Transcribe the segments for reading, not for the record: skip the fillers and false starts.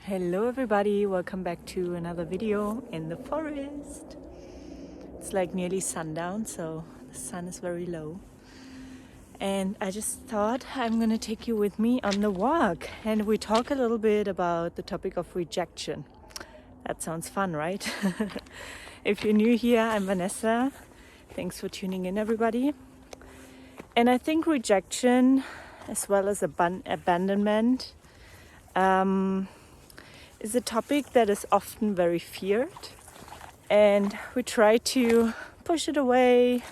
Hello everybody, welcome back to another video in the forest. It's like nearly sundown, so the sun is very low. And I just thought I'm gonna take you with me on the walk and we talk a little bit about the topic of rejection. That sounds fun, right? If you're new here, I'm Vanessa. Thanks for tuning in, everybody. And I think rejection, as well as abandonment, is a topic that is often very feared, and we try to push it away,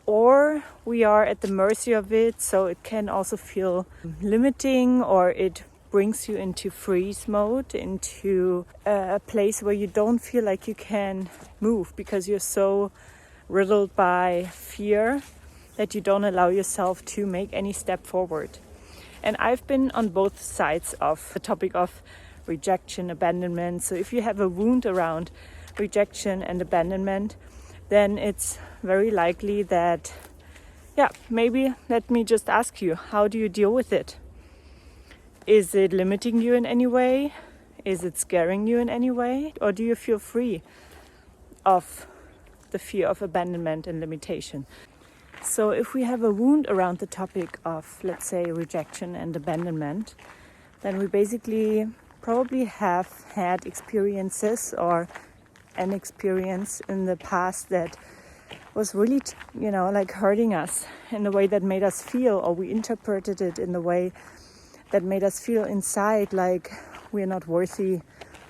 or we are at the mercy of it, so it can also feel limiting, or it brings you into freeze mode, into a place where you don't feel like you can move because you're so riddled by fear that you don't allow yourself to make any step forward. And I've been on both sides of the topic of rejection, abandonment. So if you have a wound around rejection and abandonment, then it's very likely that, maybe let me just ask you, how do you deal with it? Is it limiting you in any way? Is it scaring you in any way? Or do you feel free of the fear of abandonment and limitation? So if we have a wound around the topic of, let's say, rejection and abandonment, then we basically probably have had experiences or an experience in the past that was really, like hurting us in the way that made us feel, or we interpreted it in the way that made us feel inside like we are not worthy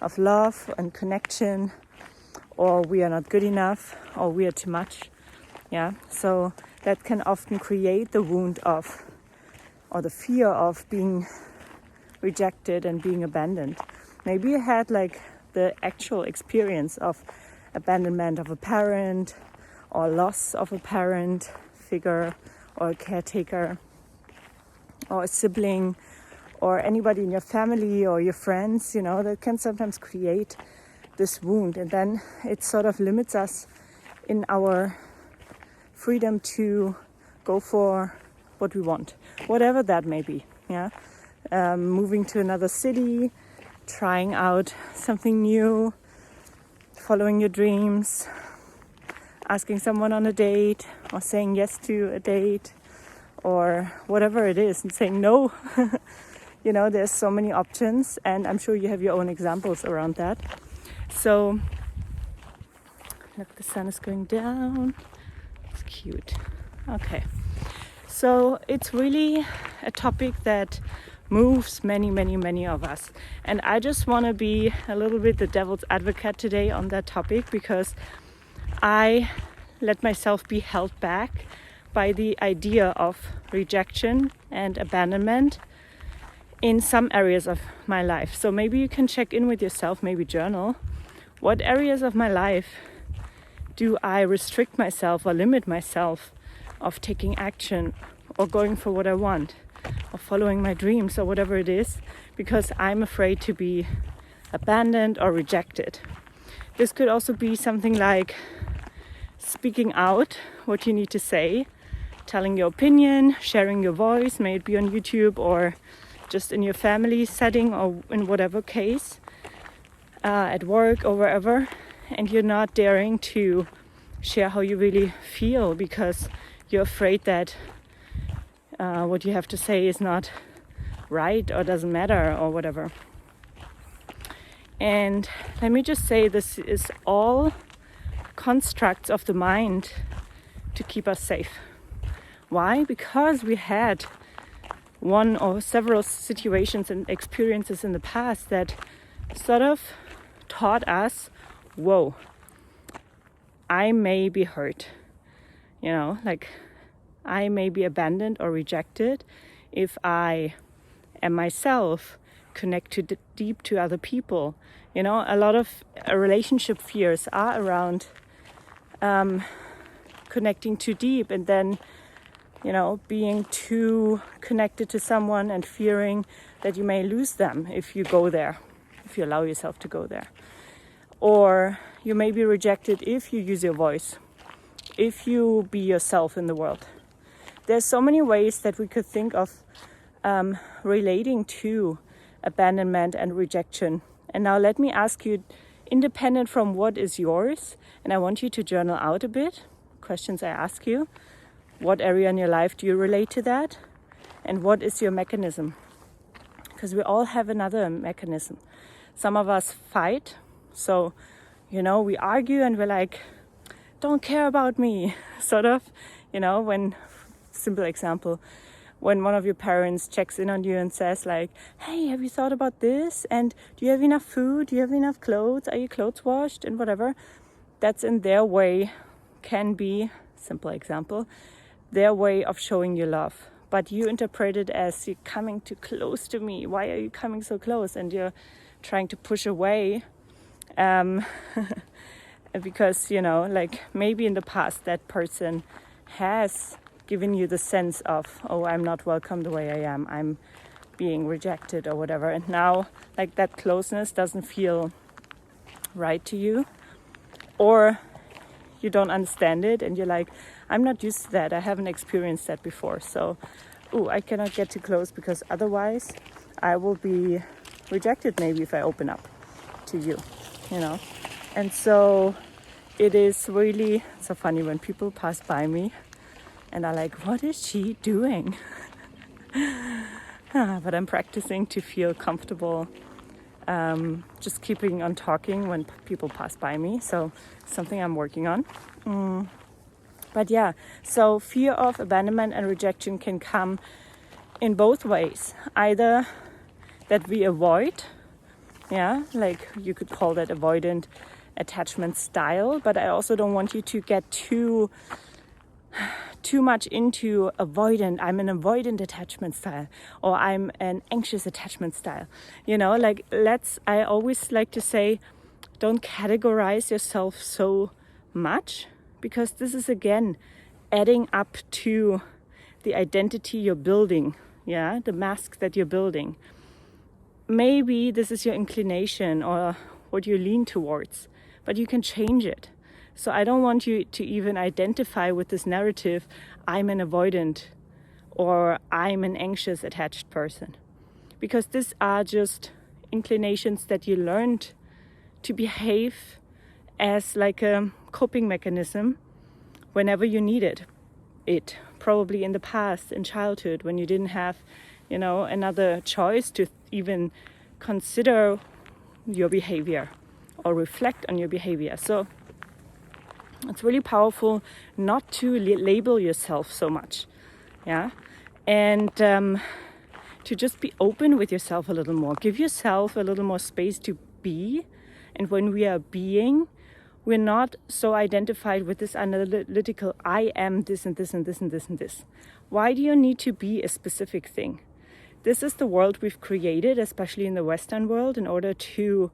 of love and connection, or we are not good enough, or we are too much. So that can often create the wound of, or the fear of being rejected and being abandoned. Maybe you had like the actual experience of abandonment of a parent, or loss of a parent figure, or a caretaker, or a sibling, or anybody in your family or your friends, that can sometimes create this wound, and then it sort of limits us in our freedom to go for what we want, whatever that may be. Moving to another city, trying out something new, following your dreams, asking someone on a date, or saying yes to a date, or whatever it is, and saying no. There's so many options, and I'm sure you have your own examples around that. So, look, the sun is going down. It's cute. Okay. So it's really a topic that moves many of us. And I just want to be a little bit the devil's advocate today on that topic, because I let myself be held back by the idea of rejection and abandonment in some areas of my life. So maybe you can check in with yourself, maybe journal. What areas of my life do I restrict myself or limit myself of taking action or going for what I want or following my dreams or whatever it is, because I'm afraid to be abandoned or rejected? This could also be something like speaking out what you need to say, telling your opinion, sharing your voice, may it be on YouTube or just in your family setting or in whatever case, at work or wherever, and you're not daring to share how you really feel because you're afraid that what you have to say is not right or doesn't matter or whatever. And let me just say, this is all constructs of the mind to keep us safe. Why? Because we had one or several situations and experiences in the past that sort of taught us, whoa, I may be hurt, like I may be abandoned or rejected if I am myself connected deep to other people. A lot of relationship fears are around connecting too deep, and then being too connected to someone and fearing that you may lose them if you go there, if you allow yourself to go there. Or you may be rejected if you use your voice, if you be yourself in the world. There's so many ways that we could think of relating to abandonment and rejection. And now let me ask you, independent from what is yours, and I want you to journal out a bit, questions I ask you. What area in your life do you relate to that? And what is your mechanism? Because we all have another mechanism. Some of us fight. So, we argue and we're like, don't care about me, sort of. When, simple example, when one of your parents checks in on you and says like, hey, have you thought about this? And do you have enough food? Do you have enough clothes? Are your clothes washed? And whatever. That's in their way, can be, simple example, their way of showing you love. But you interpret it as, you're coming too close to me. Why are you coming so close? And you're trying to push away. Because, maybe in the past that person has given you the sense of, oh, I'm not welcome the way I am. I'm being rejected or whatever. And now, that closeness doesn't feel right to you. Or you don't understand it and you're like, I'm not used to that. I haven't experienced that before. So, I cannot get too close because otherwise I will be rejected maybe if I open up to you, And so it is really so funny when people pass by me and are like, what is she doing? But I'm practicing to feel comfortable just keeping on talking when people pass by me. So something I'm working on. But yeah, so fear of abandonment and rejection can come in both ways. Either that we avoid, you could call that avoidant attachment style, but I also don't want you to get too much into avoidant. I'm an avoidant attachment style, or I'm an anxious attachment style. I always like to say, don't categorize yourself so much, because this is again adding up to the identity you're building, the mask that you're building. Maybe this is your inclination or what you lean towards, but you can change it. So I don't want you to even identify with this narrative, I'm an avoidant or I'm an anxious attached person, because these are just inclinations that you learned to behave as like a coping mechanism whenever you needed it, probably in the past, in childhood, when you didn't have, another choice to even consider your behavior or reflect on your behavior. So it's really powerful not to label yourself so much, and to just be open with yourself a little more. Give yourself a little more space to be. And when we are being, we're not so identified with this analytical, I am this and this and this and this and this. Why do you need to be a specific thing? This is the world we've created, especially in the Western world, in order to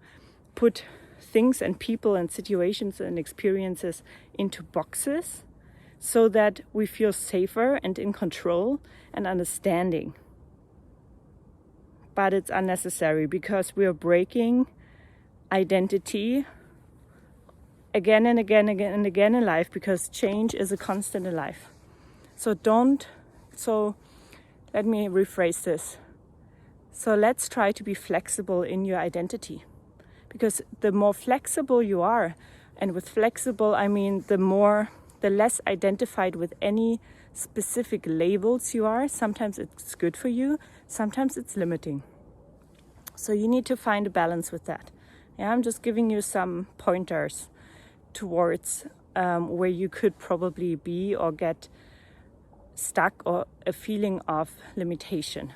put things and people and situations and experiences into boxes so that we feel safer and in control and understanding. But it's unnecessary, because we are breaking identity again and again and again in life, because change is a constant in life. So let me rephrase this. So let's try to be flexible in your identity, because the more flexible you are, and with flexible I mean the less identified with any specific labels you are. Sometimes it's good for you, sometimes it's limiting. So you need to find a balance with that. I'm just giving you some pointers towards where you could probably be or get stuck, or a feeling of limitation.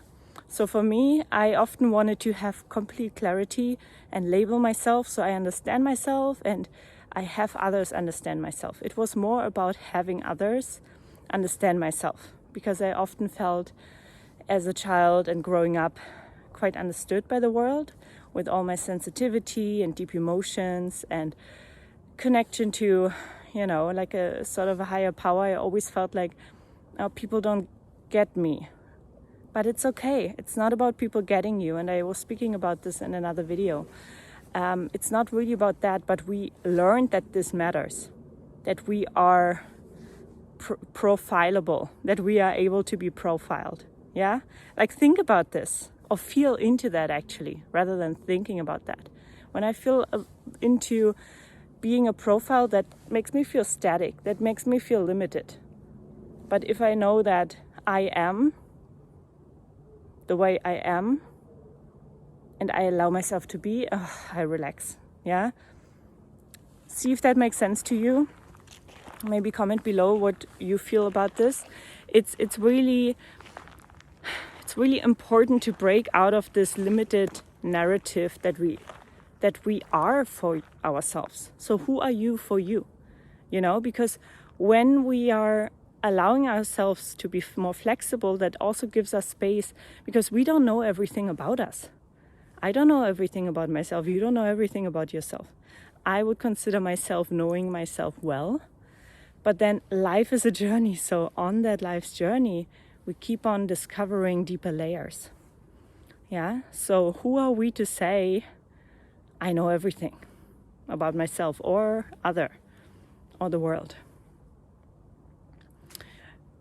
So for me, I often wanted to have complete clarity and label myself so I understand myself and I have others understand myself. It was more about having others understand myself, because I often felt as a child and growing up quite understood by the world, with all my sensitivity and deep emotions and connection to, like a sort of a higher power. I always felt like, oh, people don't get me. But it's okay. It's not about people getting you. And I was speaking about this in another video. It's not really about that, but we learned that this matters, that we are profilable, that we are able to be profiled. Like, think about this. or feel into that actually, rather than thinking about that. When I feel into being a profile that makes me feel static, that makes me feel limited. But if I know that I am the way I am, and I allow myself to be, I relax, yeah? See if that makes sense to you. Maybe comment below what you feel about this. It's really important to break out of this limited narrative that we are for ourselves. So who are you for you? You know, because when we are allowing ourselves to be more flexible, that also gives us space, because we don't know everything about us. I don't know everything about myself. You don't know everything about yourself. I would consider myself knowing myself well, but then life is a journey. So on that life's journey, we keep on discovering deeper layers. Yeah. So who are we to say, I know everything about myself or other or the world?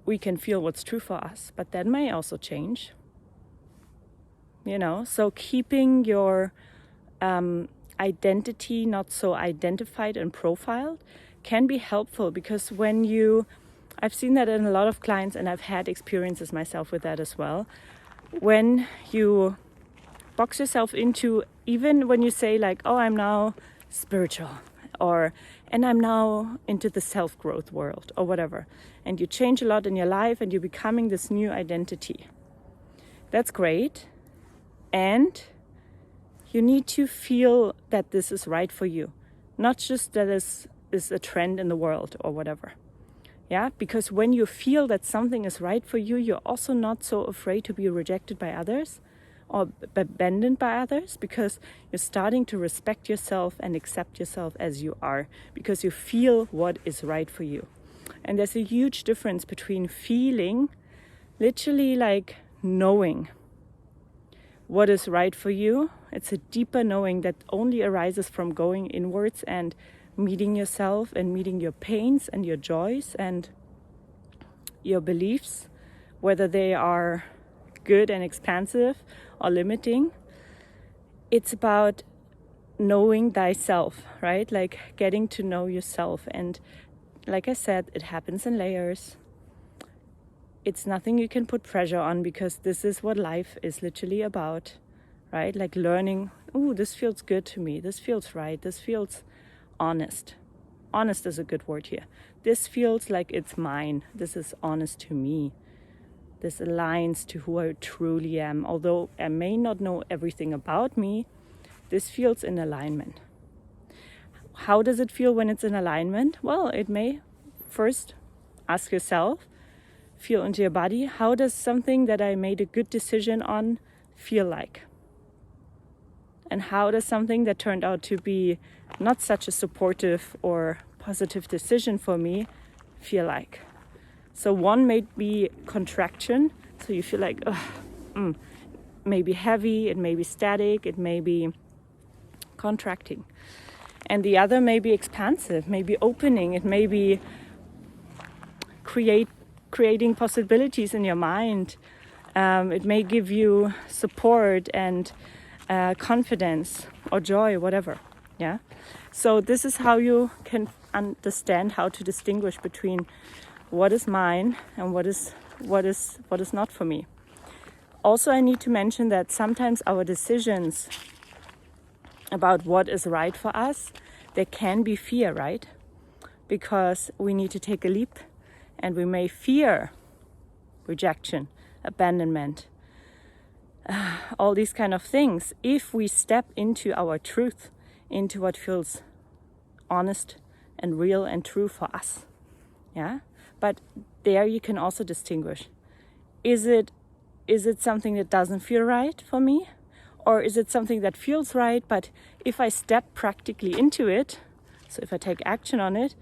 We can feel what's true for us, but that may also change. You know, so keeping your identity not so identified and profiled can be helpful, because I've seen that in a lot of clients, and I've had experiences myself with that as well. When you box yourself into, even when you say like, oh, I'm now spiritual, and I'm now into the self-growth world or whatever, and you change a lot in your life and you're becoming this new identity. That's great. And you need to feel that this is right for you, not just that is a trend in the world or whatever. Yeah, because when you feel that something is right for you, you're also not so afraid to be rejected by others or abandoned by others, because you're starting to respect yourself and accept yourself as you are, because you feel what is right for you. And there's a huge difference between feeling, literally like knowing what is right for you. It's a deeper knowing that only arises from going inwards and meeting yourself and meeting your pains and your joys and your beliefs, whether they are good and expansive or limiting. It's about knowing thyself, right? Like getting to know yourself. And like I said, it happens in layers. It's nothing you can put pressure on, because this is what life is literally about, right? Like learning, this feels good to me. This feels right. This feels honest. Honest is a good word here. This feels like it's mine. This is honest to me. This aligns to who I truly am. Although I may not know everything about me, this feels in alignment. How does it feel when it's in alignment? Well, it may first ask yourself, feel into your body. How does something that I made a good decision on feel like? And how does something that turned out to be not such a supportive or positive decision for me feel like? So one may be contraction. So you feel like, may be heavy, it may be static, it may be contracting. And the other may be expansive, may be opening, it may be creating possibilities in your mind. It may give you support and confidence or joy, whatever. Yeah. So this is how you can understand how to distinguish between what is mine and what is not for me. Also, I need to mention that sometimes our decisions about what is right for us, there can be fear, right? Because we need to take a leap, and we may fear rejection, abandonment, all these kind of things. If we step into our truth, into what feels honest and real and true for us, yeah. But there you can also distinguish: is it something that doesn't feel right for me, or is it something that feels right? But if I step practically into it, so if I take action on it,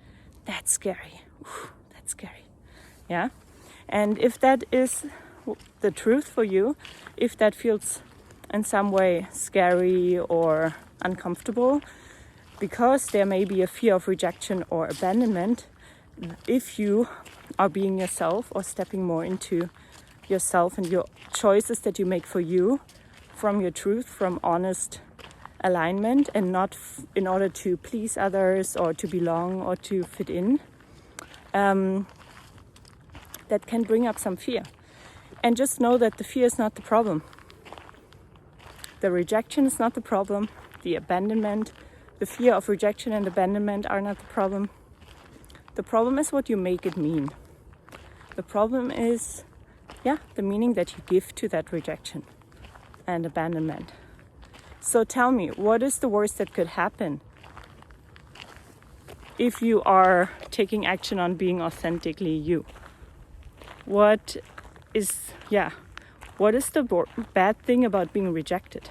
that's scary. That's scary. Yeah. And if that is the truth for you, if that feels in some way scary or uncomfortable, because there may be a fear of rejection or abandonment, if you are being yourself or stepping more into yourself and your choices that you make for you, from your truth, from honest alignment, and not in order to please others or to belong or to fit in, that can bring up some fear. And just know that the fear is not the problem. The rejection is not the problem. The abandonment, the fear of rejection and abandonment are not the problem. The problem is what you make it mean. The problem is, the meaning that you give to that rejection and abandonment. So tell me, what is the worst that could happen if you are taking action on being authentically you? What is the bad thing about being rejected?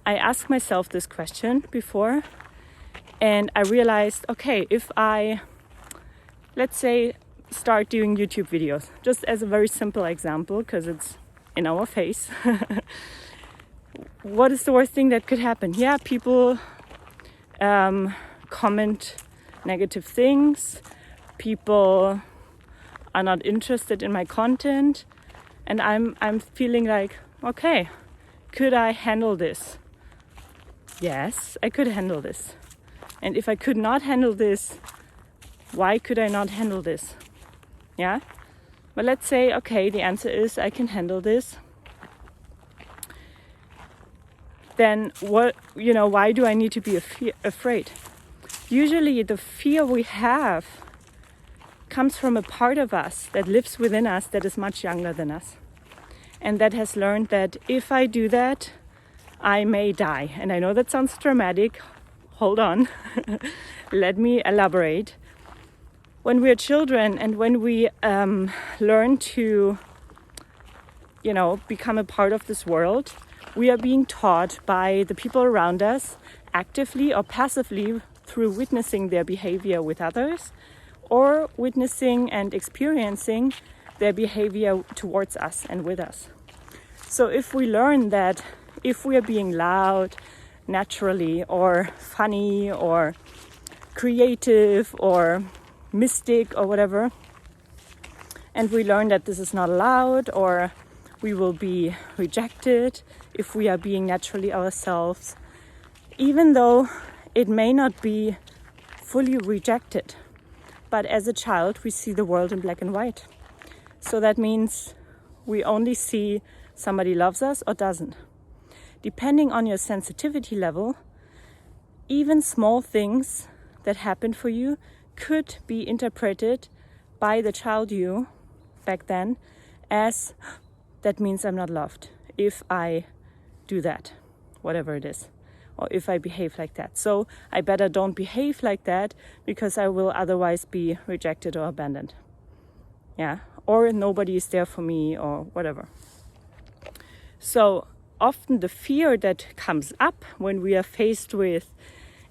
I asked myself this question before, and I realized, okay, if I, let's say, start doing YouTube videos, just as a very simple example, because it's in our face. What is the worst thing that could happen? Yeah, people comment negative things. People are not interested in my content. And I'm feeling like, okay, could I handle this? Yes, I could handle this. And if I could not handle this, why could I not handle this? Yeah? But let's say, okay, the answer is I can handle this. Then why do I need to be afraid? Usually the fear we have comes from a part of us that lives within us that is much younger than us. And that has learned that if I do that, I may die. And I know that sounds dramatic. Hold on. Let me elaborate. When we're children and when we learn to, become a part of this world, we are being taught by the people around us, actively or passively, through witnessing their behavior with others, or witnessing and experiencing their behavior towards us and with us. So if we learn that if we are being loud, naturally, or funny, or creative, or mystic, or whatever, and we learn that this is not allowed, or we will be rejected if we are being naturally ourselves, even though it may not be fully rejected. But as a child, we see the world in black and white. So that means we only see somebody loves us or doesn't. Depending on your sensitivity level, even small things that happen for you could be interpreted by the child you back then as, that means I'm not loved if I do that, whatever it is, or if I behave like that. So I better don't behave like that because I will otherwise be rejected or abandoned. Yeah, or nobody is there for me or whatever. So often the fear that comes up when we are faced with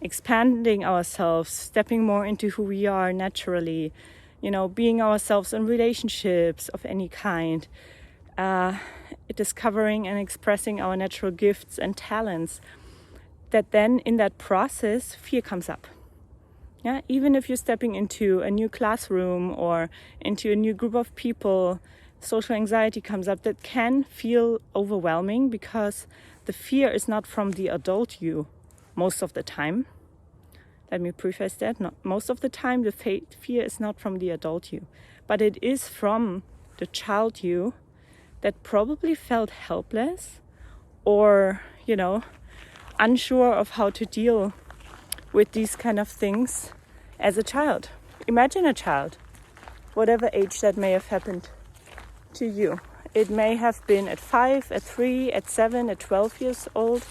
expanding ourselves, stepping more into who we are naturally, being ourselves in relationships of any kind, discovering and expressing our natural gifts and talents, that then in that process, fear comes up. Yeah, even if you're stepping into a new classroom or into a new group of people, social anxiety comes up that can feel overwhelming because the fear is not from the adult you most of the time. Let me preface that. Not most of the time, the fear is not from the adult you, but it is from the child you that probably felt helpless or, unsure of how to deal with these kind of things as a child. Imagine a child, whatever age that may have happened to you. It may have been at 5, at 3, at 7, at 12 years old.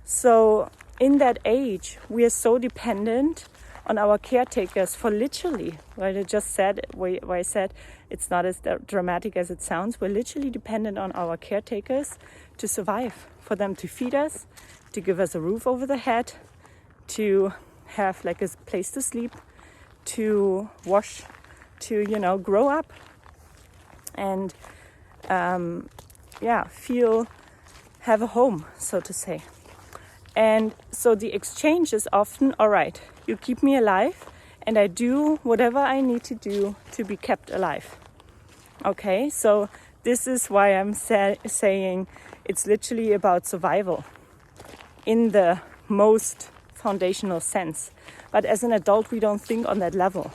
So in that age, we are so dependent on our caretakers for literally, what I just said, where I said it's not as dramatic as it sounds. We're literally dependent on our caretakers to survive, for them to feed us, to give us a roof over the head, to have like a place to sleep, to wash, to, grow up and, have a home, so to say. And so the exchange is often, all right, you keep me alive and I do whatever I need to do to be kept alive. Okay, so this is why I'm saying it's literally about survival in the most foundational sense. But as an adult, we don't think on that level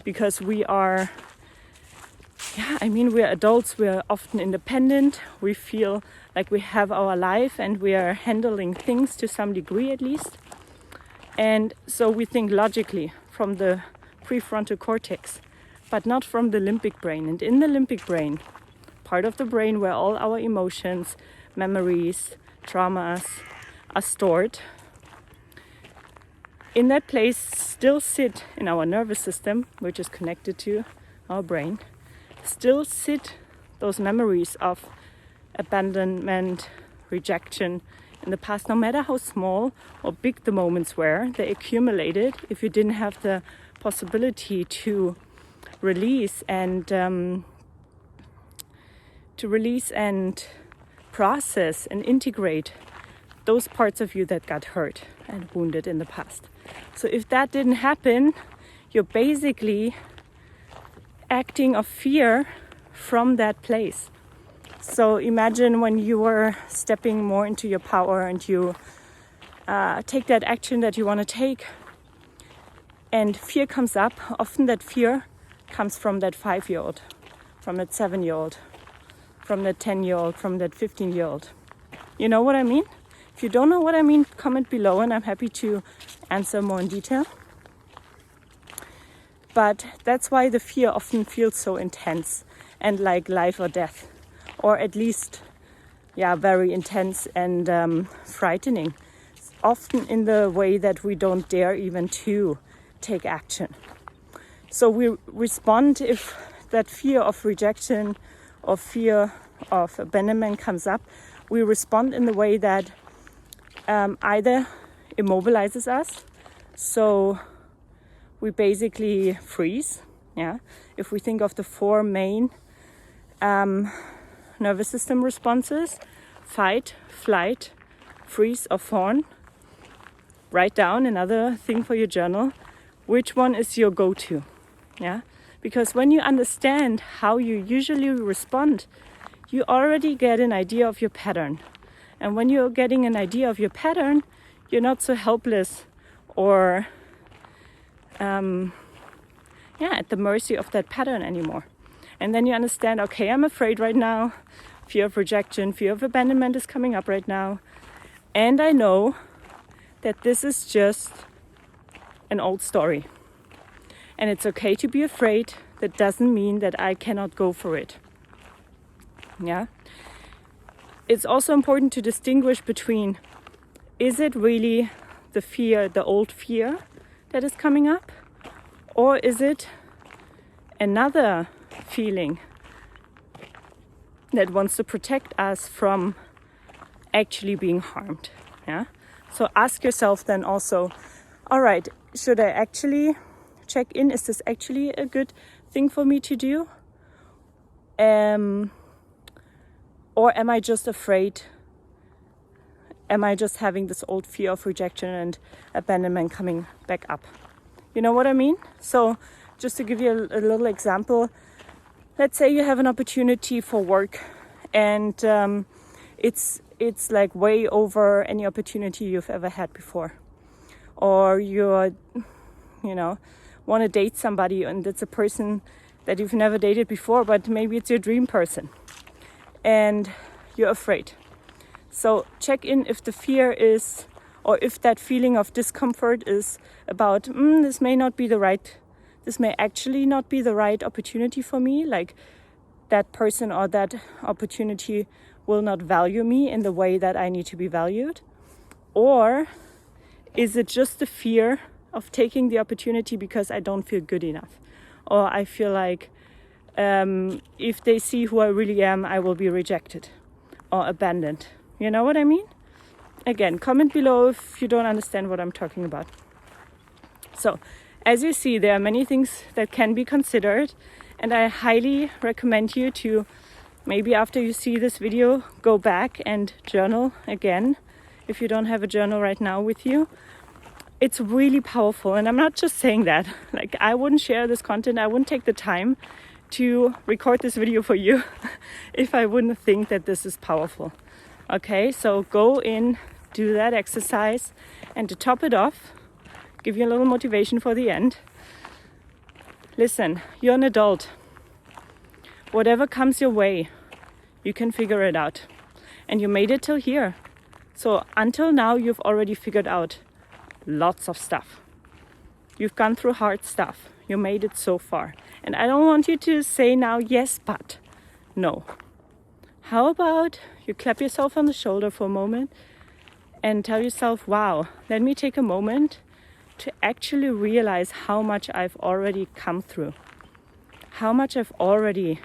because we are, we're adults, we're often independent, we feel like we have our life and we are handling things to some degree at least. And so we think logically from the prefrontal cortex, but not from the limbic brain. And in the limbic brain, part of the brain where all our emotions, memories, traumas are stored, in that place still sit in our nervous system, which is connected to our brain, still sit those memories of abandonment, rejection in the past. No matter how small or big the moments were, they accumulated if you didn't have the possibility to release and process and integrate those parts of you that got hurt and wounded in the past. So if that didn't happen, you're basically acting of fear from that place. So imagine when you were stepping more into your power and you take that action that you want to take and fear comes up. Often that fear comes from that 5-year-old, from that 7-year-old, from that 10-year-old, from that 15-year-old. You know what I mean? If you don't know what I mean, comment below and I'm happy to answer more in detail. But that's why the fear often feels so intense and like life or death, or at least, very intense and frightening. Often in the way that we don't dare even to take action. So we respond if that fear of rejection or fear of abandonment comes up. We respond in the way that either immobilizes us, so we basically freeze. If we think of the 4 main nervous system responses: fight, flight, freeze, or fawn. Write down another thing for your journal. Which one is your go-to? Because when you understand how you usually respond, you already get an idea of your pattern. And when you're getting an idea of your pattern, you're not so helpless or at the mercy of that pattern anymore. And then you understand, okay, I'm afraid right now. Fear of rejection, fear of abandonment is coming up right now. And I know that this is just an old story. And it's okay to be afraid. That doesn't mean that I cannot go for it. It's also important to distinguish between, is it really the fear, the old fear that is coming up? Or is it another feeling that wants to protect us from actually being harmed? So ask yourself then also, all right, should I actually check in? Is this actually a good thing for me to do? Or am I just afraid? Am I just having this old fear of rejection and abandonment coming back up? You know what I mean? So just to give you a little example, let's say you have an opportunity for work and it's like way over any opportunity you've ever had before. Or you're, want to date somebody and it's a person that you've never dated before, but maybe it's your dream person and you're afraid. So check in if the fear is, or if that feeling of discomfort is about, this may actually not be the right opportunity for me. Like that person or that opportunity will not value me in the way that I need to be valued. Or is it just the fear of taking the opportunity because I don't feel good enough? Or I feel like if they see who I really am, I will be rejected or abandoned. You know what I mean? Again, comment below if you don't understand what I'm talking about. So, as you see, there are many things that can be considered, and I highly recommend you to, maybe after you see this video, go back and journal again if you don't have a journal right now with you. It's really powerful, and I'm not just saying that. Like, I wouldn't share this content, I wouldn't take the time to record this video for you if I wouldn't think that this is powerful. Okay, so go in, do that exercise, and to top it off, give you a little motivation for the end. Listen, you're an adult. Whatever comes your way, you can figure it out. And you made it till here. So until now, you've already figured out lots of stuff. You've gone through hard stuff. You made it so far. And I don't want you to say now, yes, but. No. How about you clap yourself on the shoulder for a moment and tell yourself, wow, let me take a moment to actually realize how much I've already come through. How much I've already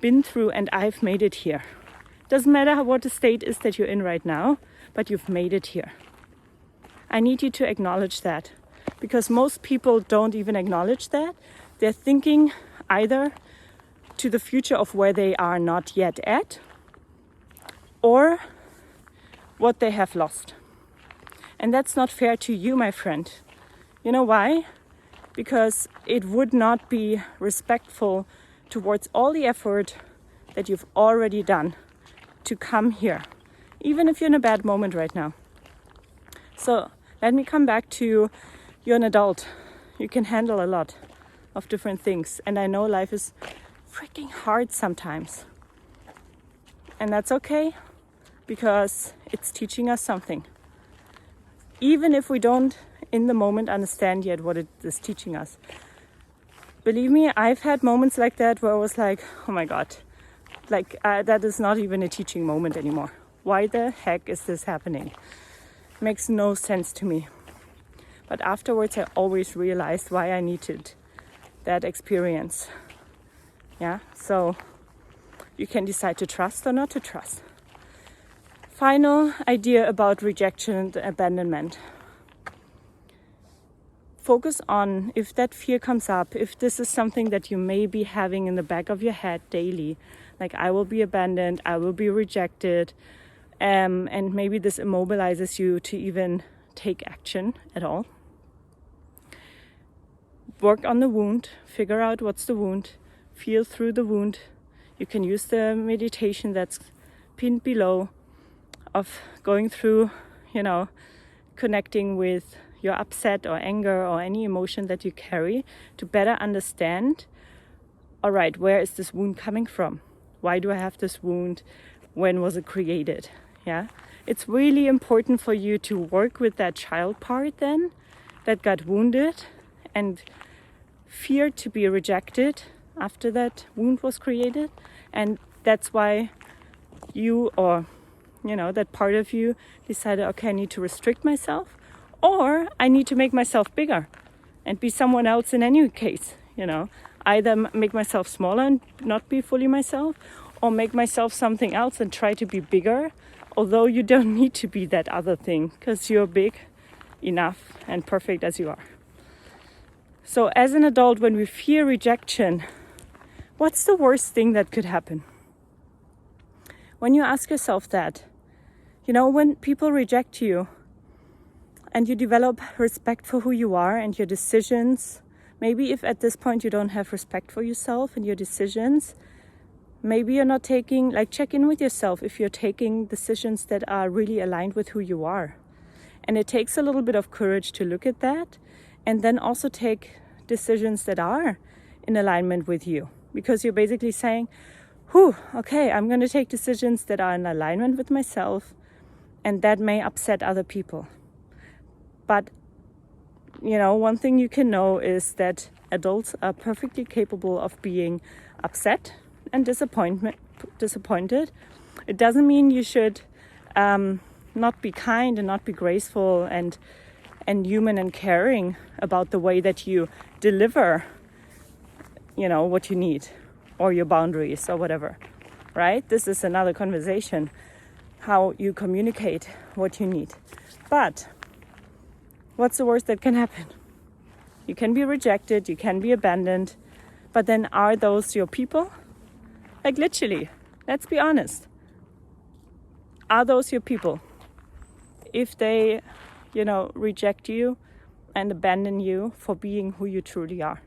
been through, and I've made it here. Doesn't matter what the state is that you're in right now, but you've made it here. I need you to acknowledge that, because most people don't even acknowledge that. They're thinking either to the future of where they are not yet at, or what they have lost. And that's not fair to you, my friend. You know why? Because it would not be respectful towards all the effort that you've already done to come here, even if you're in a bad moment right now. So let me come back to, you're an adult. You can handle a lot of different things. And I know life is freaking hard sometimes. And that's okay, because it's teaching us something. Even if we don't in the moment understand yet what it is teaching us. Believe me, I've had moments like that where I was like, oh my God, that is not even a teaching moment anymore. Why the heck is this happening? Makes no sense to me. But afterwards, I always realized why I needed that experience. Yeah, so you can decide to trust or not to trust. Final idea about rejection and abandonment. Focus on if that fear comes up, if this is something that you may be having in the back of your head daily, like I will be abandoned, I will be rejected, and maybe this immobilizes you to even take action at all. Work on the wound, figure out what's the wound, feel through the wound. You can use the meditation that's pinned below of going through, connecting with your upset or anger or any emotion that you carry to better understand, all right, where is this wound coming from? Why do I have this wound? When was it created? Yeah, it's really important for you to work with that child part then that got wounded and feared to be rejected after that wound was created. And that's why you, or that part of you decided, okay, I need to restrict myself, or I need to make myself bigger and be someone else in any case. Either make myself smaller and not be fully myself, or make myself something else and try to be bigger, although you don't need to be that other thing, because you're big enough and perfect as you are. So as an adult, when we fear rejection, what's the worst thing that could happen? When you ask yourself that, when people reject you and you develop respect for who you are and your decisions, maybe if at this point you don't have respect for yourself and your decisions, maybe you're not taking, check in with yourself if you're taking decisions that are really aligned with who you are. And it takes a little bit of courage to look at that and then also take decisions that are in alignment with you. Because you're basically saying, okay, I'm going to take decisions that are in alignment with myself, and that may upset other people. But, one thing you can know is that adults are perfectly capable of being upset and disappointed. It doesn't mean you should not be kind and not be graceful and human and caring about the way that you deliver, what you need or your boundaries or whatever, right? This is another conversation, how you communicate what you need. But what's the worst that can happen? You can be rejected, you can be abandoned, but then are those your people? Literally, let's be honest. Are those your people? If they, reject you and abandon you for being who you truly are.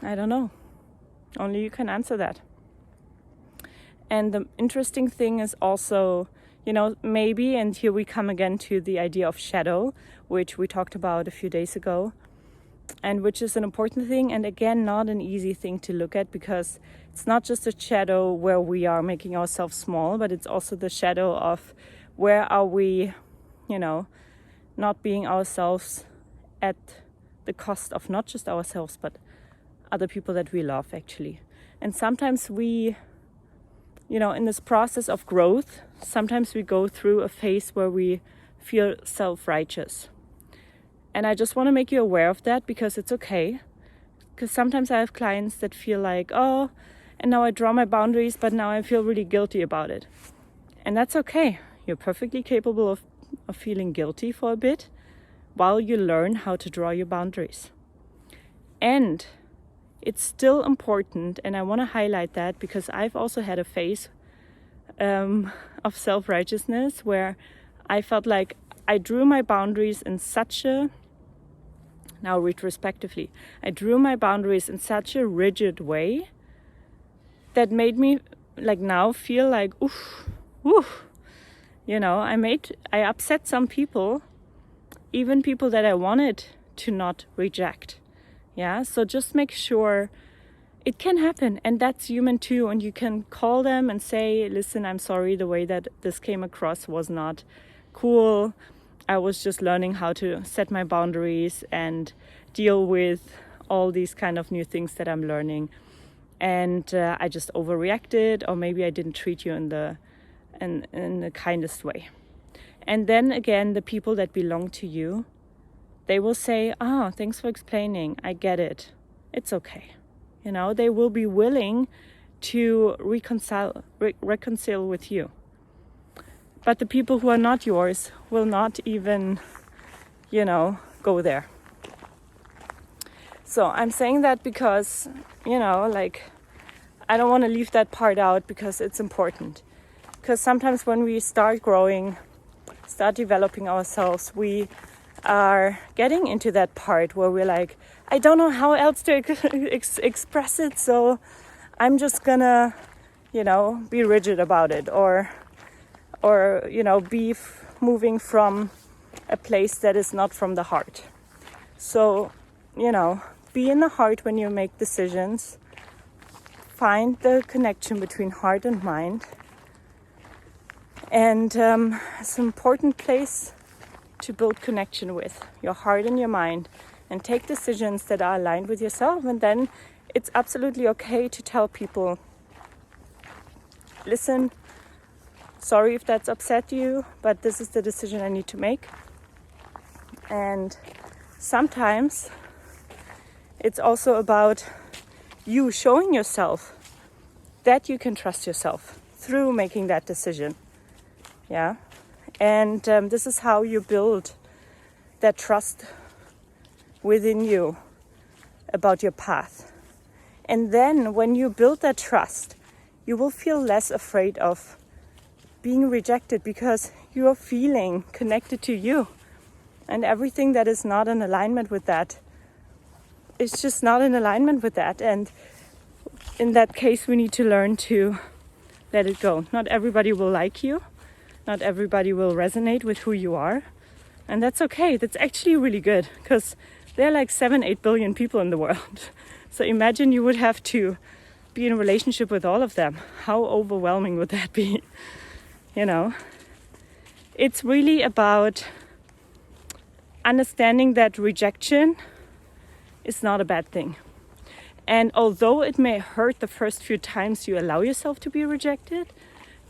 I don't know. Only you can answer that. And the interesting thing is also, maybe, and here we come again to the idea of shadow, which we talked about a few days ago, and which is an important thing, and again, not an easy thing to look at, because it's not just a shadow where we are making ourselves small, but it's also the shadow of where are we, not being ourselves at the cost of not just ourselves, but other people that we love, actually. And sometimes we, in this process of growth, sometimes we go through a phase where we feel self-righteous. And I just want to make you aware of that, because it's okay. Because sometimes I have clients that feel like, oh, and now I draw my boundaries, but now I feel really guilty about it. And that's okay. You're perfectly capable of feeling guilty for a bit while you learn how to draw your boundaries. And it's still important, and I want to highlight that, because I've also had a phase of self-righteousness where I felt like I drew my boundaries in such a, now retrospectively, I drew my boundaries in such a rigid way that made me like now feel like, oof, I upset some people, even people that I wanted to not reject. Yeah, so just make sure it can happen, and that's human too. And you can call them and say, listen, I'm sorry, the way that this came across was not cool. I was just learning how to set my boundaries and deal with all these kind of new things that I'm learning. And I just overreacted, or maybe I didn't treat you in the kindest way. And then again, the people that belong to you, they will say, thanks for explaining. I get it. It's okay. They will be willing to reconcile with you. But the people who are not yours will not even, go there. So I'm saying that because, I don't want to leave that part out, because it's important. Because sometimes when we start growing, start developing ourselves, we are getting into that part where we're like, I don't know how else to express it, so I'm just gonna, be rigid about it, or be moving from a place that is not from the heart. So, be in the heart when you make decisions. Find the connection between heart and mind. And it's an important place to build connection with your heart and your mind, and take decisions that are aligned with yourself. And then it's absolutely okay to tell people, listen, sorry if that's upset you, but this is the decision I need to make. And sometimes it's also about you showing yourself that you can trust yourself through making that decision. Yeah. And this is how you build that trust within you about your path. And then when you build that trust, you will feel less afraid of being rejected, because you are feeling connected to you. And everything that is not in alignment with that is just not in alignment with that. And in that case, we need to learn to let it go. Not everybody will like you. Not everybody will resonate with who you are. And that's okay. That's actually really good, because there are like 7-8 billion people in the world. So imagine you would have to be in a relationship with all of them. How overwhelming would that be? It's really about understanding that rejection is not a bad thing. And although it may hurt the first few times you allow yourself to be rejected,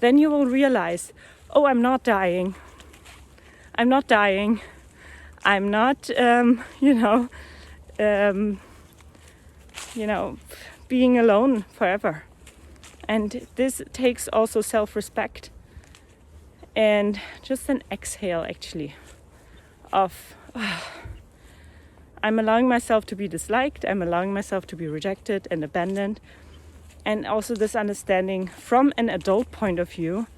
then you will realize, oh, I'm not dying. I'm not, being alone forever. And this takes also self-respect. And just an exhale, actually, of I'm allowing myself to be disliked. I'm allowing myself to be rejected and abandoned. And also this understanding from an adult point of view,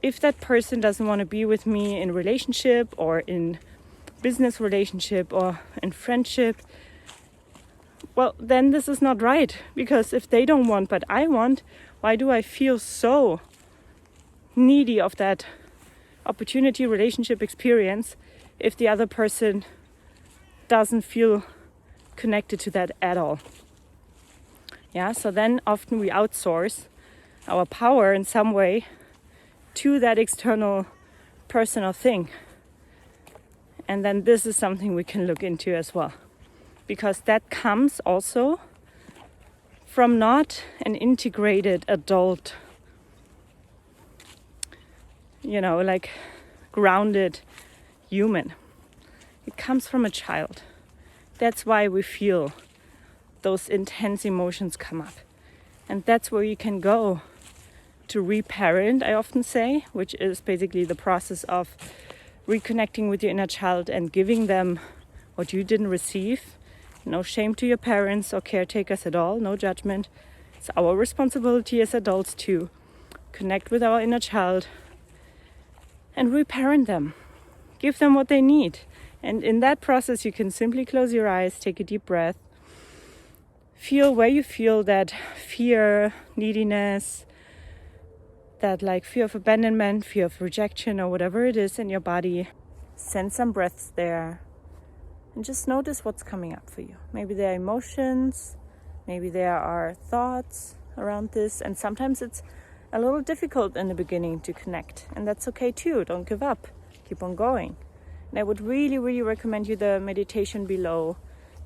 if that person doesn't want to be with me in relationship or in business relationship or in friendship, well, then this is not right. Because if they don't want but I want, why do I feel so needy of that opportunity, relationship, experience if the other person doesn't feel connected to that at all? Yeah, so then often we outsource our power in some way to that external person or thing. And then this is something we can look into as well. Because that comes also from not an integrated adult, like grounded human. It comes from a child. That's why we feel those intense emotions come up. And that's where you can go to reparent, I often say, which is basically the process of reconnecting with your inner child and giving them what you didn't receive. No shame to your parents or caretakers at all, no judgment. It's our responsibility as adults to connect with our inner child and reparent them. Give them what they need. And in that process, you can simply close your eyes, take a deep breath, feel where you feel that fear, neediness, that like fear of abandonment, fear of rejection, or whatever it is in your body. Send some breaths there and just notice what's coming up for you. Maybe there are emotions, maybe there are thoughts around this, and sometimes it's a little difficult in the beginning to connect, and that's okay too. Don't give up, keep on going. And I would really, really recommend you the meditation below.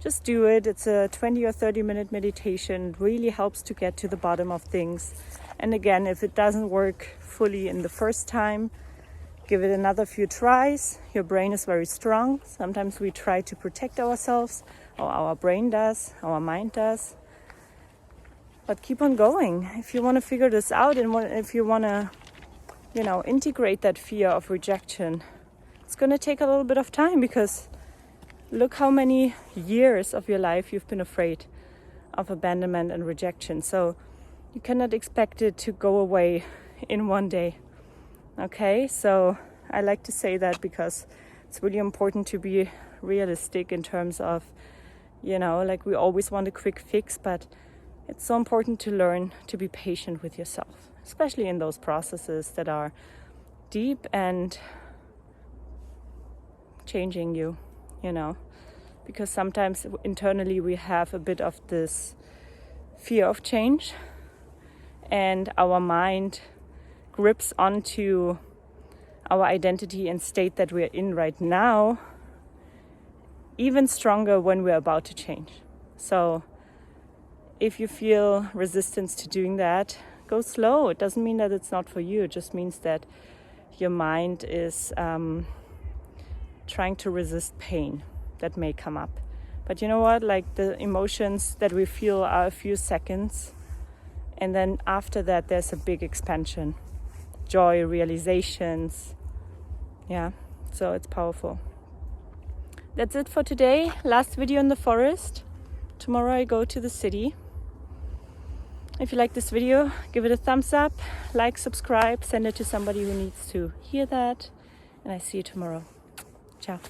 Just do it. It's a 20 or 30 minute meditation. It really helps to get to the bottom of things. And again, if it doesn't work fully in the first time, give it another few tries. Your brain is very strong. Sometimes we try to protect ourselves, or our brain does, our mind does. But keep on going. If you want to figure this out, and if you want to, integrate that fear of rejection, it's going to take a little bit of time, because look how many years of your life you've been afraid of abandonment and rejection. So you cannot expect it to go away in one day. Okay, so I like to say that because it's really important to be realistic in terms of, like we always want a quick fix, but it's so important to learn to be patient with yourself, especially in those processes that are deep and changing you, because sometimes internally we have a bit of this fear of change, and our mind grips onto our identity and state that we're in right now even stronger when we're about to change. So if you feel resistance to doing that, go slow. It doesn't mean that it's not for you. It just means that your mind is trying to resist pain that may come up. But you know what? Like, the emotions that we feel are a few seconds, and then after that there's a big expansion, joy, realizations. Yeah, so it's powerful. That's it for today. Last video in the forest. Tomorrow I go to the city. If you like this video, give it a thumbs up, like, subscribe, send it to somebody who needs to hear that, and I see you tomorrow. Ciao.